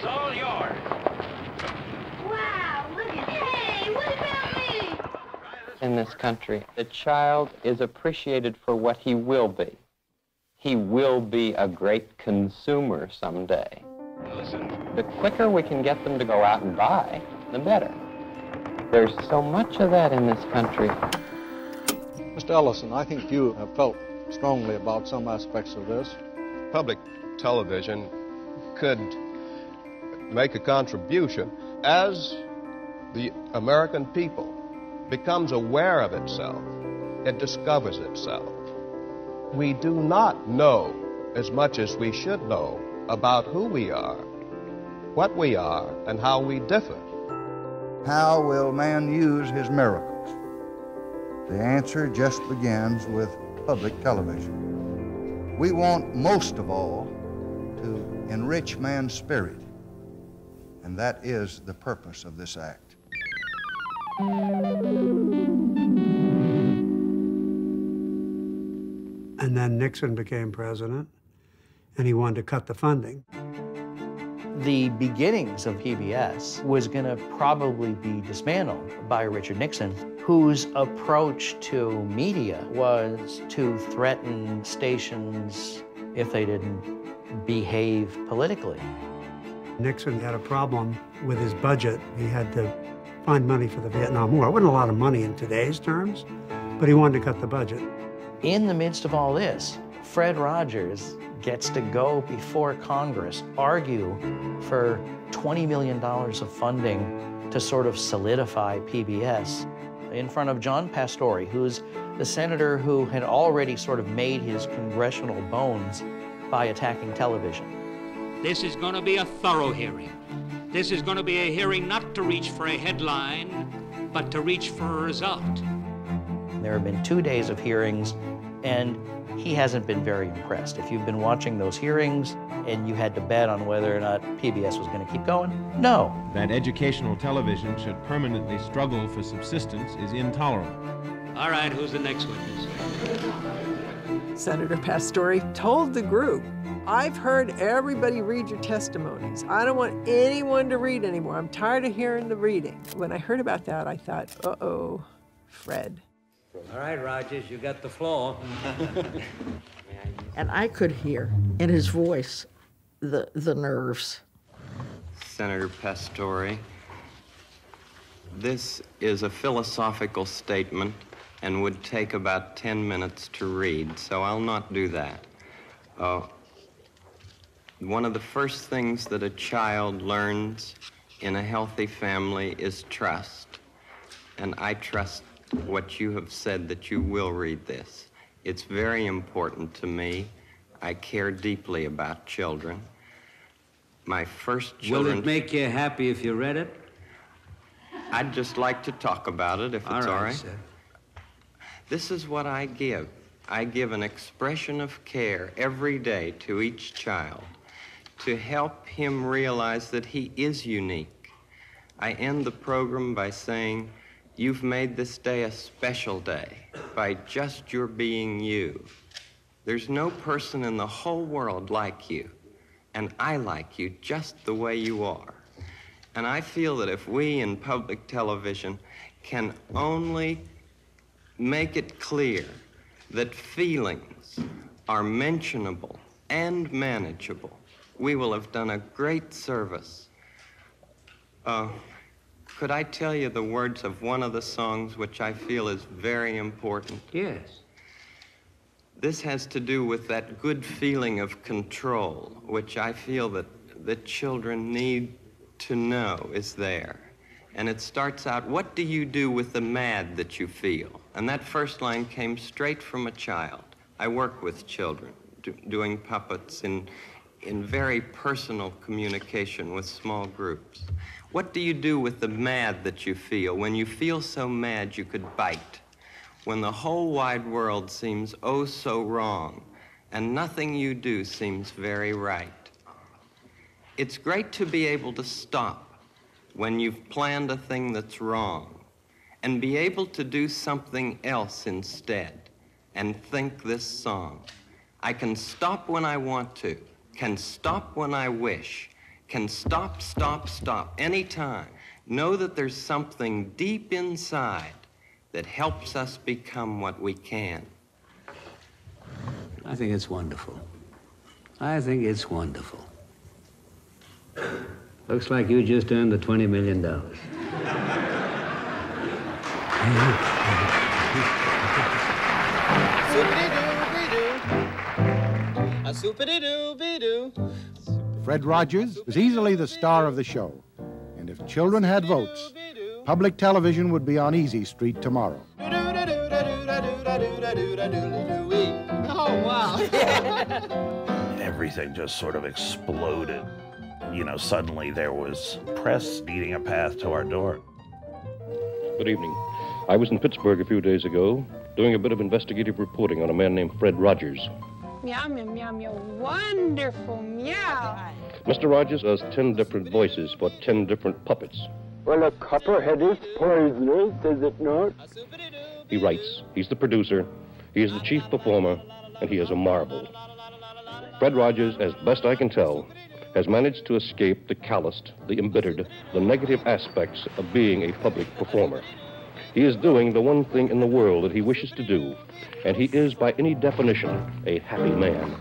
all yours. Wow, look at hey, what about me? In this country, the child is appreciated for what he will be. He will be a great consumer someday. Listen. The quicker we can get them to go out and buy, the better. There's so much of that in this country. Mr. Ellison, I think you have felt strongly about some aspects of this. Public television could make a contribution as the American people becomes aware of itself, it discovers itself. We do not know as much as we should know about who we are, what we are, and how we differ. How will man use his miracles? The answer just begins with public television. We want most of all to enrich man's spirit, and that is the purpose of this act. And then Nixon became president, and he wanted to cut the funding. The beginnings of PBS was going to probably be dismantled by Richard Nixon, whose approach to media was to threaten stations if they didn't behave politically. Nixon had a problem with his budget. He had to find money for the Vietnam War. It wasn't a lot of money in today's terms, but he wanted to cut the budget. In the midst of all this, Fred Rogers gets to go before Congress, argue for $20 million of funding to sort of solidify PBS in front of John Pastore, who's the senator who had already sort of made his congressional bones by attacking television. This is going to be a thorough hearing. This is going to be a hearing not to reach for a headline, but to reach for a result. There have been 2 days of hearings, and he hasn't been very impressed. If you've been watching those hearings and you had to bet on whether or not PBS was going to keep going, no. That educational television should permanently struggle for subsistence is intolerable. All right, who's the next witness? Senator Pastore told the group, I've heard everybody read your testimonies. I don't want anyone to read anymore. I'm tired of hearing the reading. When I heard about that, I thought, uh-oh, Fred. All right, Rogers, you got the floor. And I could hear in his voice the nerves. Senator Pastore, this is a philosophical statement and would take about 10 minutes to read, so I'll not do that. One of the first things that a child learns in a healthy family is trust, and I trust what you have said that you will read this. It's very important to me. I care deeply about children. My first children... Will it make you happy if you read it? I'd just like to talk about it, if it's all right. Sir. This is what I give. I give an expression of care every day to each child to help him realize that he is unique. I end the program by saying, you've made this day a special day by just your being you. There's no person in the whole world like you, and I like you just the way you are. And I feel that if we in public television can only make it clear that feelings are mentionable and manageable, we will have done a great service. Could I tell you the words of one of the songs which I feel is very important? Yes. This has to do with that good feeling of control, which I feel that the children need to know is there. And it starts out, what do you do with the mad that you feel? And that first line came straight from a child. I work with children, doing puppets in very personal communication with small groups. What do you do with the mad that you feel? When you feel so mad you could bite. When the whole wide world seems oh so wrong, and nothing you do seems very right. It's great to be able to stop when you've planned a thing that's wrong and be able to do something else instead and think this song. I can stop when I want to, can stop when I wish, can stop anytime. Know that there's something deep inside that helps us become what we can. I think it's wonderful. I think it's wonderful. Looks like you just earned the $20 million. Fred Rogers was easily the star of the show. And if children had votes, public television would be on Easy Street tomorrow. Oh, wow. Everything just sort of exploded. You know, suddenly there was press needing a path to our door. Good evening. I was in Pittsburgh a few days ago doing a bit of investigative reporting on a man named Fred Rogers. Meow, meow, meow, meow. Wonderful meow. Mr. Rogers does 10 different voices for 10 different puppets. Well, a copperhead is poisonous, is it not? He writes, he's the producer, he is the chief performer, and he is a marvel. Fred Rogers, as best I can tell, has managed to escape the calloused, the embittered, the negative aspects of being a public performer. He is doing the one thing in the world that he wishes to do, and he is, by any definition, a happy man.